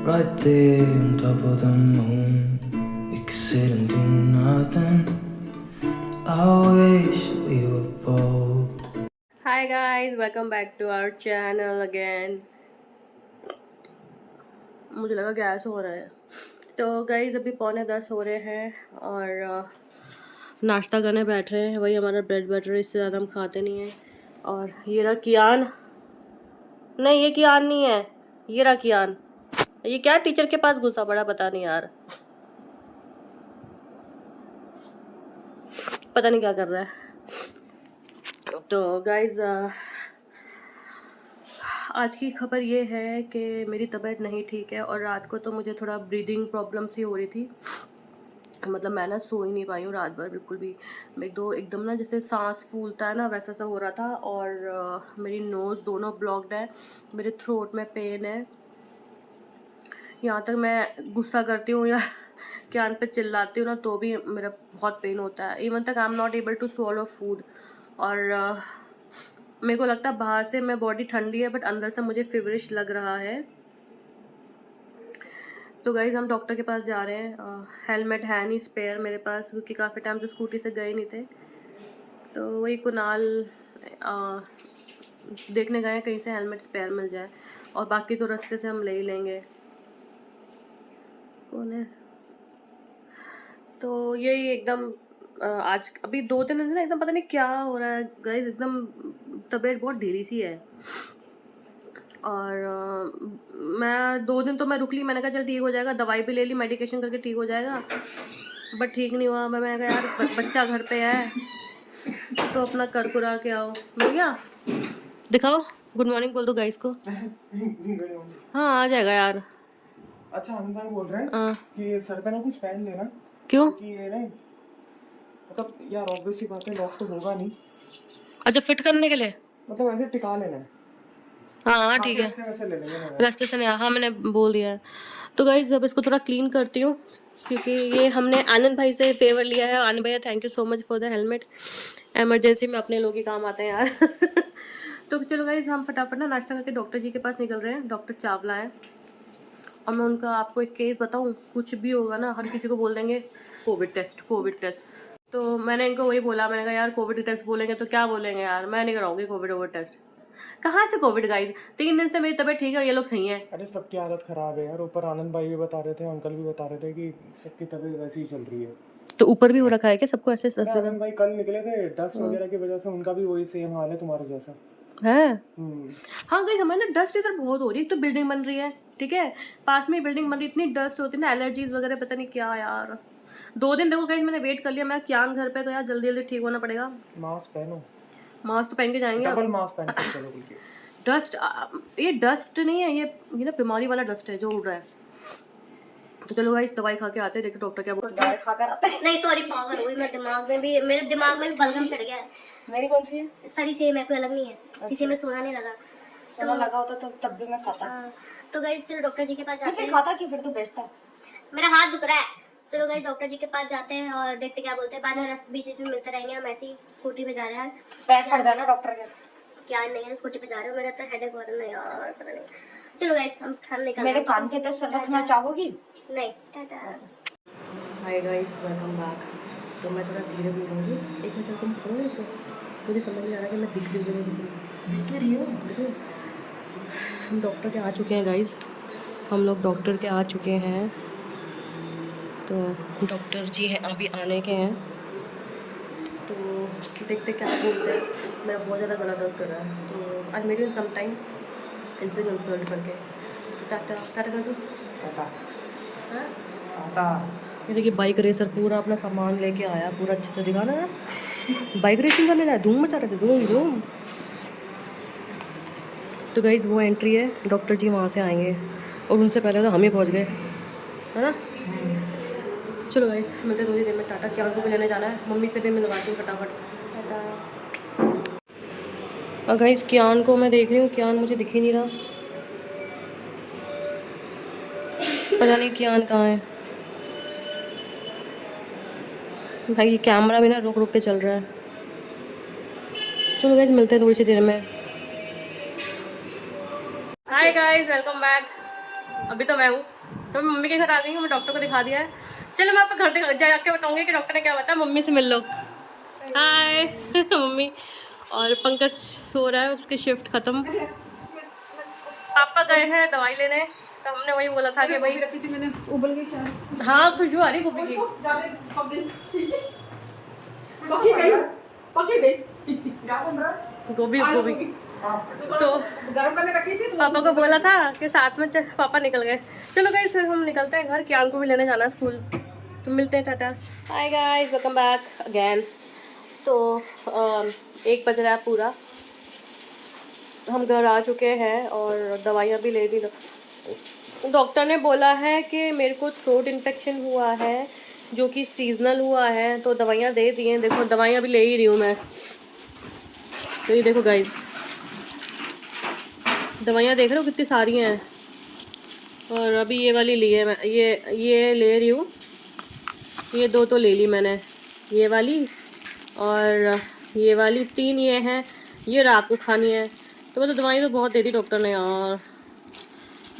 right there on top of the moon. We could sit and do nothing. I wish we were bold. Hi guys, welcome back to our channel again. मुझे लगा gas हो रहा है। तो guys अभी 9:45 हो रहे हैं और नाश्ता करने बैठ रहे हैं। वही हमारा ब्रेड बटर, इससे ज़्यादा हम खाते नहीं हैं। और ये रहा कियान। नहीं, ये कियान नहीं है, ये रहा कियान। ये क्या टीचर के पास घुसा पड़ा, पता नहीं यार, पता नहीं क्या कर रहा है। तो गाइज आज की खबर ये है कि मेरी तबीयत नहीं ठीक है और रात को तो मुझे थोड़ा ब्रीदिंग प्रॉब्लम सी हो रही थी। मतलब मैं ना सो ही नहीं पाई हूँ रात भर बिल्कुल भी। मेरे दो एकदम ना जैसे सांस फूलता है ना, वैसा सा हो रहा था। और मेरी नोज़ दोनों ब्लॉक्ड है, मेरे थ्रोट में पेन है। यहाँ तक मैं गुस्सा करती हूँ या कान पे चिल्लाती हूँ ना तो भी मेरा बहुत पेन होता है। इवन तक I am not able to swallow food. और मेरे को लगता है बाहर से मैं बॉडी ठंडी है बट अंदर से मुझे फीवरिश लग रहा है। तो गाइज हम डॉक्टर के पास जा रहे हैं। हेलमेट है नहीं स्पेयर मेरे पास, क्योंकि काफ़ी टाइम से स्कूटी से गए नहीं थे। तो वही कुनाल देखने गए कहीं से हेलमेट स्पेयर मिल जाए, और बाकी तो रास्ते से हम ले ही लेंगे। कौन है? तो यही एकदम आज अभी 2-3 दिन से ना एकदम पता नहीं क्या हो रहा है गाइज, एकदम तबीयत बहुत ढीली सी है। और मैं 2 दिन तो मैं रुक ली, मैंने कहा चल ठीक हो जाएगा, दवाई भी ले ली, मेडिकेशन करके ठीक हो जाएगा, बट ठीक नहीं हुआ। मैंने कहा यार बच्चा घर पे है तो अपना कर कुरा के आओ। मिल गया, दिखाओ, गुड मॉर्निंग बोल दो गाइस को। हाँ आ जाएगा यार। अच्छा हम भाई बोल रहे हैं हाँ कि सर पे ना कुछ पहन लेना, क्यों? क्योंकि ये ना मतलब यार ऑब्वियस सी बात है, लॉक तो होगा नहीं, अच्छा फिट करने के लिए, मतलब ऐसे टिका लेना है। हाँ ठीक है, रास्ते में से ले लेंगे ना। रास्ते से नहीं, हाँ मैंने बोल दिया है। तो गाइस अब इसको थोड़ा क्लीन करती हूँ, क्योंकि ये हमने आनंद भाई से फेवर लिया है। आनंद भैया thank you so much for the helmet, emergency में अपने लोग ही काम आते हैं यार। तो चलो गाइस हम फटाफट ना नाश्ता करके डॉक्टर जी के पास निकल रहे हैं। डॉक्टर चावला है और मैं उनका आपको एक केस बताऊं, कुछ भी होगा ना हर किसी को बोल देंगे कोविड टेस्ट कोविड टेस्ट। तो मैंने इनको वही बोला, मैंने कहा यार कोविड टेस्ट बोलेंगे तो क्या बोलेंगे यार, मैं नहीं कराऊंगी कोविड टेस्ट। कहाँ से कोविड गाइज, 3 दिन से मेरी तबीयत ठीक है, ये लोग सही हैं। अरे सबकी हालत खराब है यार, ऊपर आनंद भाई भी बता रहे थे, अंकल भी बता रहे थे कि सबकी तबीयत वैसी ही चल रही है। तो ऊपर भी हो रखा है क्या सबको ऐसे? अरे आनंद भाई कल निकले थे, डस्ट वगैरह की वजह से उनका भी वही सेम हाल है तुम्हारे जैसा है। हम्म। हाँ गाइज हमारे ना डस्ट इधर बहुत हो रही है। एक तो बिल्डिंग बन रही है, ठीक है, पास में बिल्डिंग बन रही है, इतनी डस्ट होती है ना, एलर्जीज वगैरह पता नहीं क्या यार। 2 दिन देखो गाइज मैंने वेट कर लिया, मैं कियान घर पे, तो यार जल्दी जल्दी ठीक होना पड़ेगा। मास्क पहनो, मास्क तो पहन के जाएंगे अब। डबल मास्क पहन के चलो बल्कि। डस्ट ये डस्ट नहीं है, ये ना बीमारी वाला डस्ट है जो उड़ रहा है। तो चलो गाइस दवाई खा के आते हैं, देखते डॉक्टर क्या बोलते हैं। खा कर आते हैं। नहीं सॉरी पागल हुई मैं, मेरे दिमाग में भी बलगम चढ़ गया है। मेरी कौन सी है? सारी सेम है, कोई अलग नहीं है। किसी में सोना नहीं लगा, सोना लगा होता तो तब भी मैं खाता। तो गाइस चलो डॉक्टर जी के पास जाते हैं। खाता क्यों फिर तो बेचता। मेरा हाथ दुख रहा है। चलो गाइस डॉक्टर जी के पास जाते हैं और देखते क्या बोलते हैं। बाद में रास्ते बीच में मिलते रहेंगे। हम ऐसे ही स्कूटी पे जा रहे हैं। पैर फट जाना डॉक्टर के। क्या नहीं है, स्कूटी पे जा रहे हो, मेरा तो हेडेक हो रहा है यार, पता नहीं। चलो गाइस हम खाना निकल मेरे कान के पे सर रखना चाहोगी? नहीं Tata. Hi guys welcome back. तो मैं थोड़ा धीरे बोलूँगी, एक मिनट तुम फोन नीचे, मुझे समझ नहीं आ रहा कि मैं दिख भी रही हूँ। हम डॉक्टर के आ चुके हैं गाइस, हम लोग डॉक्टर के आ चुके हैं। तो डॉक्टर जी हैं अभी आने के हैं, तो देखते क्या बोलते हैं। मेरा बहुत ज़्यादा गला दर्द कर रहा है, तो I made in some time इनसे कंसल्ट करके। तो टाटा टाटा कर दो। टाटा। ये देखिए बाइक रेसर पूरा अपना सामान लेके आया, पूरा अच्छे से दिखाना है। बाइक रेसिंग करने जाए, धूम मचा रहे थे, धूम धूम। तो गाइज वो एंट्री है, डॉक्टर जी वहाँ से आएंगे और उनसे पहले तो हम ही पहुँच गए, है ना। चलो गाइज मिलते थोड़ी देर में। टाटा। क्या को भी लेने जाना है, मम्मी से भी मिलवाती हूँ फटाफट। टाटा। और गाइज कियान को मैं देख रही हूँ, कियान मुझे दिख ही नहीं रहा, पता नहीं कियान कहाँ है। भाई ये कैमरा भी ना रुक रुक के चल रहा है। चलो गाइज मिलते हैं थोड़ी सी देर में। Hi guys welcome back. अभी तो मैं हूँ, तो मैं मम्मी के घर आ गई हूँ, मैं डॉक्टर को दिखा दिया है। चलो मैं आपको घर जाके बताऊंगी कि डॉक्टर ने क्या बताया। मम्मी से मिल लो। हाय मम्मी। और पंकज सो रहा है, उसकी शिफ्ट खत्म। पापा गए हैं दवाई लेने, तो हमने वही बोला था कि भाई रखी थी मैंने उबल गई शायद। हाँ खुशबू आ रही गोभी की। पकी गई गोभी गोभी तो गरम करने रखी थी। पापा को बोला था कि साथ में पापा निकल गए। चलो गाइस फिर हम निकलते हैं घर, कियान को भी लेने जाना है स्कूल, तो मिलते हैं। Tata. Hi guys, welcome back again. तो 1 बज रहा है पूरा, हम घर आ चुके हैं और दवाइयाँ भी ले ली। डॉक्टर ने बोला है कि मेरे को थ्रोट इन्फेक्शन हुआ है जो कि सीजनल हुआ है, तो दवाइयाँ दे दी हैं। देखो दवाइयाँ भी ले ही रही हूँ मैं। तो ये देखो गाइस, दवाइयाँ देख रहे हो कितनी सारी हैं। और अभी ये वाली ली है मैं, ये ले रही हूँ। ये 2 तो ले ली मैंने, ये वाली और ये वाली 3 ये हैं। ये रात को खानी है। तो मतलब दवाई तो बहुत दे दी डॉक्टर ने यार,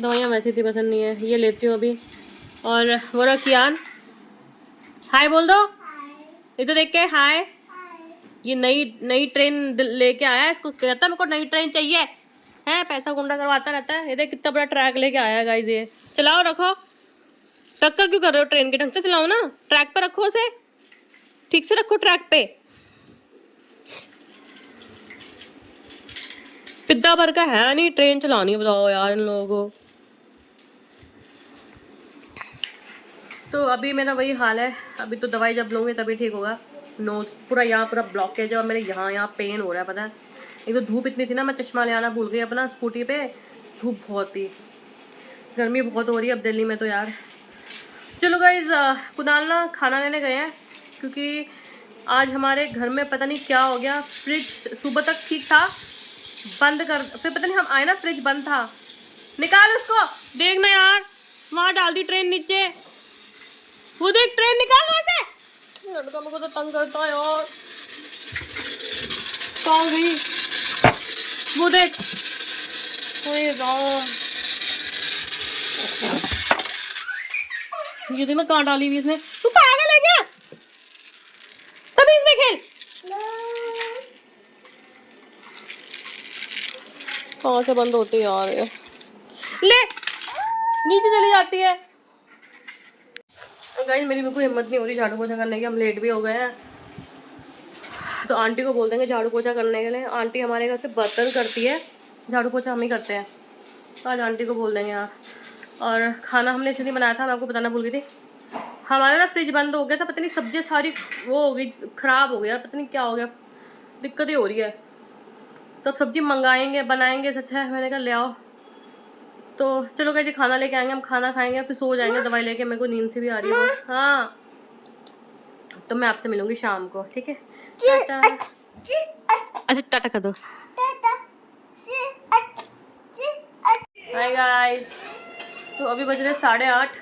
दवाइयाँ वैसे थी पसंद नहीं है। ये लेती हूँ अभी। और वो रहा कियान, हाय बोल दो इधर देख के। हाय। ये नई ट्रेन लेके आया है, इसको कहता है मेरे को नई ट्रेन चाहिए है, पैसा गुंडा करवाता रहता है। ये देख कितना बड़ा ट्रैक लेके आया है गाइस। ये चलाओ, रखो। टक्कर क्यों कर रहे हो ट्रेन के? ढंग से चलाओ ना, ट्रैक पे रखो उसे, ठीक से रखो ट्रैक पे। पिद्दा भर का है नहीं ट्रेन चलानी, बताओ यार इन लोगों को। तो अभी मेरा वही हाल है। अभी तो दवाई जब लूँगी तभी ठीक होगा। नोज पूरा यहाँ पूरा ब्लॉकेज है और मेरे यहाँ पेन हो रहा है, पता है। एक तो धूप इतनी थी ना, मैं चश्मा ले आना भूल गई अपना स्कूटी पे। धूप बहुत थी, गर्मी बहुत हो रही है अब दिल्ली में तो यार। चलो गाइज, कुणाल ना खाना लेने गए हैं क्योंकि आज हमारे घर में पता नहीं क्या हो गया। फ्रिज सुबह तक ठीक था, बंद कर, फिर पता नहीं हम आए ना फ्रिज बंद था। निकाल उसको, देखना यार वहाँ डाल दी ट्रेन नीचे। वो देख ट्रेन निकाल वहाँ से। लड़का मेरे को तो तंग करता है यार। कहाँ गई वो देख। ओए राम, ये देखना कहाँ डाली हुई इसने। तू पागल है क्या? तभी इसमें खेल। कहाँ से बंद होती है यार ये? ले नीचे चली जाती है। गाइस मेरी बिल्कुल हिम्मत नहीं हो रही झाड़ू पोछा करने की, हम लेट भी हो गए हैं। तो आंटी को बोल देंगे झाड़ू पोछा करने के लिए। आंटी हमारे घर से बर्तन करती है, झाड़ू पोछा हम ही करते हैं। तो आज आंटी को बोल देंगे यार। और खाना हमने इसलिए बनाया था, मैं आपको बताना भूल गई थी। हमारा ना फ्रिज बंद हो गया था, पता नहीं सब्जियाँ सारी वो हो गई, ख़राब हो गया, पता नहीं क्या हो गया, दिक्कत ही हो रही है। तो अब सब्जी मंगाएंगे बनाएंगे, सच है। मैंने कहा ले आओ। तो चलो कैसे खाना लेके आएंगे, हम खाना खाएंगे फिर सो जाएंगे दवाई लेके। मेरे को नींद से भी आ रही है। हाँ तो मैं आपसे मिलूंगी शाम को, ठीक है? टाटा। अच्छा टाटा कर दो। हाय गाइस, तो अभी बज रहे 8:30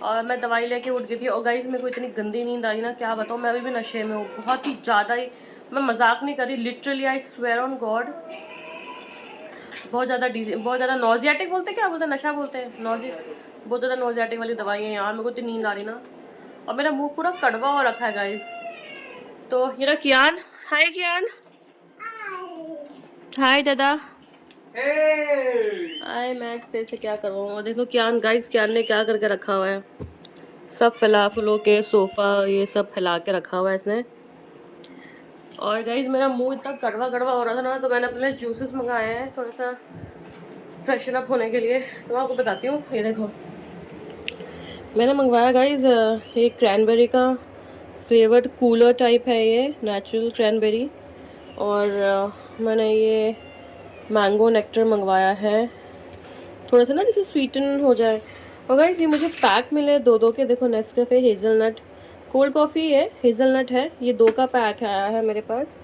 और मैं दवाई लेके उठ गई थी। और गाइस मेरे को इतनी गंदी नींद आई ना, क्या बताऊँ। मैं अभी भी नशे में हूँ, बहुत ही ज़्यादा ही। मैं मजाक नहीं कर रही, literally I swear on God. बहुत ज़्यादा नॉजियाटिक बोलते हैं, क्या बोलते हैं, नशा बोलते हैं, बहुत ज़्यादा नॉजियाटिक वाली दवाई है यार। मेरे को इतनी नींद आ रही ना, और मेरा मुंह पूरा कड़वा हो रखा है गाइस। तो ये रहा कियान। हाय कियान। हाय दादा। हाय मैक्स, तेरे से क्या करवाऊँ। और देखो कियान गाइस, कियान ने क्या करके रखा हुआ है, सब फैला फुलो के सोफ़ा ये सब फैला के रखा हुआ है इसने। और गाइस मेरा मुंह इतना कड़वा हो रहा था ना, तो मैंने अपने जूसेस मंगाए हैं थोड़ा सा फ्रेशन अप होने के लिए। तो मैं आपको बताती हूँ, ये देखो मैंने मंगवाया गाइस, ये क्रैनबेरी का फ्लेवर्ड कूलर टाइप है, ये नेचुरल क्रैनबेरी। और मैंने ये मैंगो नेक्टर मंगवाया है, थोड़ा सा ना जैसे स्वीटन हो जाए। और गाइस ये मुझे पैक मिले 2 के। देखो नेस्कैफे हेज़लनट कोल्ड कॉफ़ी है, हेज़लनट है, ये 2 का पैक आया है मेरे पास।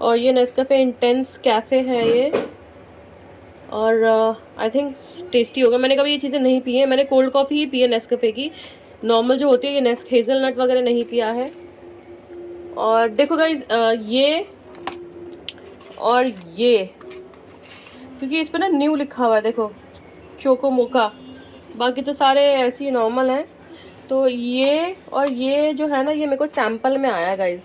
और ये नेस्कैफे इंटेंस कैफ़े है ये, और आई थिंक टेस्टी होगा। मैंने कभी ये चीज़ें नहीं पी है, मैंने कोल्ड कॉफ़ी ही पी है नेस्कैफे की, नॉर्मल जो होती है। ये हेज़लनट वगैरह नहीं पिया है। और देखो गाइस ये और ये, क्योंकि इस पर ना न्यू लिखा हुआ है, देखो चोको मोका, बाकी तो सारे ऐसे ही नॉर्मल हैं। तो ये और ये जो है ना, ये मेरे को सैम्पल में आया गाइज,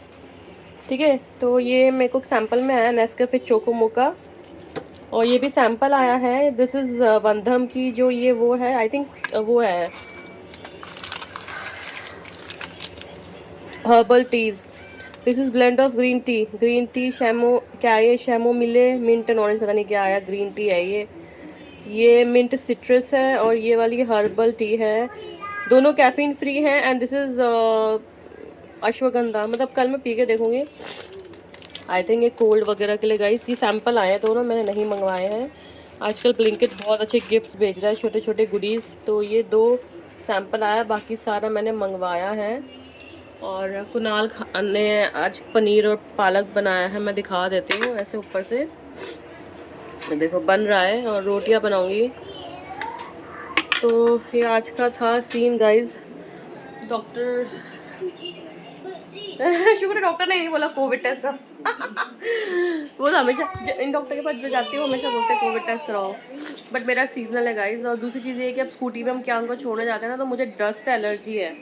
ठीक है। तो ये मेरे को सैम्पल में आया नेस्कैफे चोको मोका, और ये भी सैम्पल आया है। दिस इज़ वंदम की जो ये वो है, आई थिंक वो है herbal teas. This is blend of green tea chamomile, क्या है ये, शैमो मिले मिंट एंड ऑरेंज, पता नहीं क्या आया, ग्रीन टी है ये मिंट सिट्रस है, और ये वाली हर्बल टी है। दोनों कैफीन फ्री हैं, एंड दिस इज़ अश्वगंधा। मतलब कल मैं पी के देखूँगी, आई थिंक ये कोल्ड वगैरह के लिए गाइस। ये सैम्पल आए हैं दोनों, मैंने नहीं मंगवाए हैं। आजकल ब्लिंकिट बहुत अच्छे गिफ्ट्स भेज रहा है, छोटे छोटे गुडीज़। तो ये 2 सैम्पल आया, बाकी सारा मैंने मंगवाया है। और कुणाल ने आज पनीर और पालक बनाया है, मैं दिखा देती हूँ ऐसे ऊपर से। देखो बन रहा है, और रोटियां बनाऊंगी। तो ये आज का था सीन गाइस। डॉक्टर शुक्र है डॉक्टर ने नहीं बोला कोविड टेस्ट का। वो तो हमेशा इन डॉक्टर के पास जो जाती हूँ हमेशा बोलते हैं कोविड टेस्ट कराओ, बट मेरा सीजनल है गाइस। और दूसरी चीज़ ये है कि अब स्कूटी में हम क्या को छोड़ने जाते हैं ना, तो मुझे डस्ट से एलर्जी है।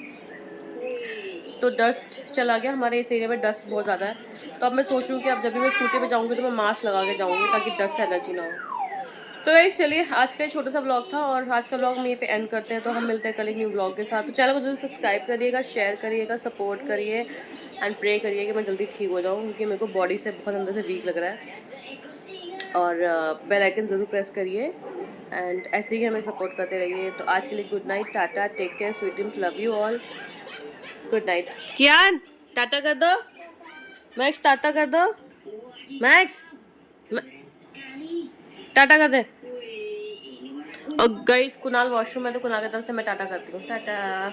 तो डस्ट चला गया, हमारे इस एरिया में डस्ट बहुत ज़्यादा है। तो अब मैं सोच रही हूँ कि अब जब भी मैं स्कूटी पे जाऊँगी तो मैं मास्क लगा के जाऊँगी, ताकि डस्ट से एलर्जी ना हो। तो गाइस चलिए, आज का छोटा सा ब्लॉग था, और आज का ब्लॉग हम यहीं पे एंड करते हैं। तो हम मिलते हैं कल एक न्यू ब्लॉग के साथ। तो चैनल को जरूर सब्सक्राइब करिएगा, शेयर करिएगा, सपोर्ट करिए, एंड प्रे करिए कि मैं जल्दी ठीक हो जाऊँ, क्योंकि मेरे को बॉडी से बहुत अंदर से वीक लग रहा है। और बेल आइकन ज़रूर प्रेस करिए, एंड ऐसे ही हमें सपोर्ट करते रहिए। तो आज के लिए good night, tata, take care, sweet dreams, love you all, good night. Kiyan tata कर दो, मैक्स टाटा कर दो, मैक्स टाटा कर दे। और गाइस कुणाल वॉशरूम है, तो कुणाल की तरफ से मैं टाटा करती हूँ, टाटा।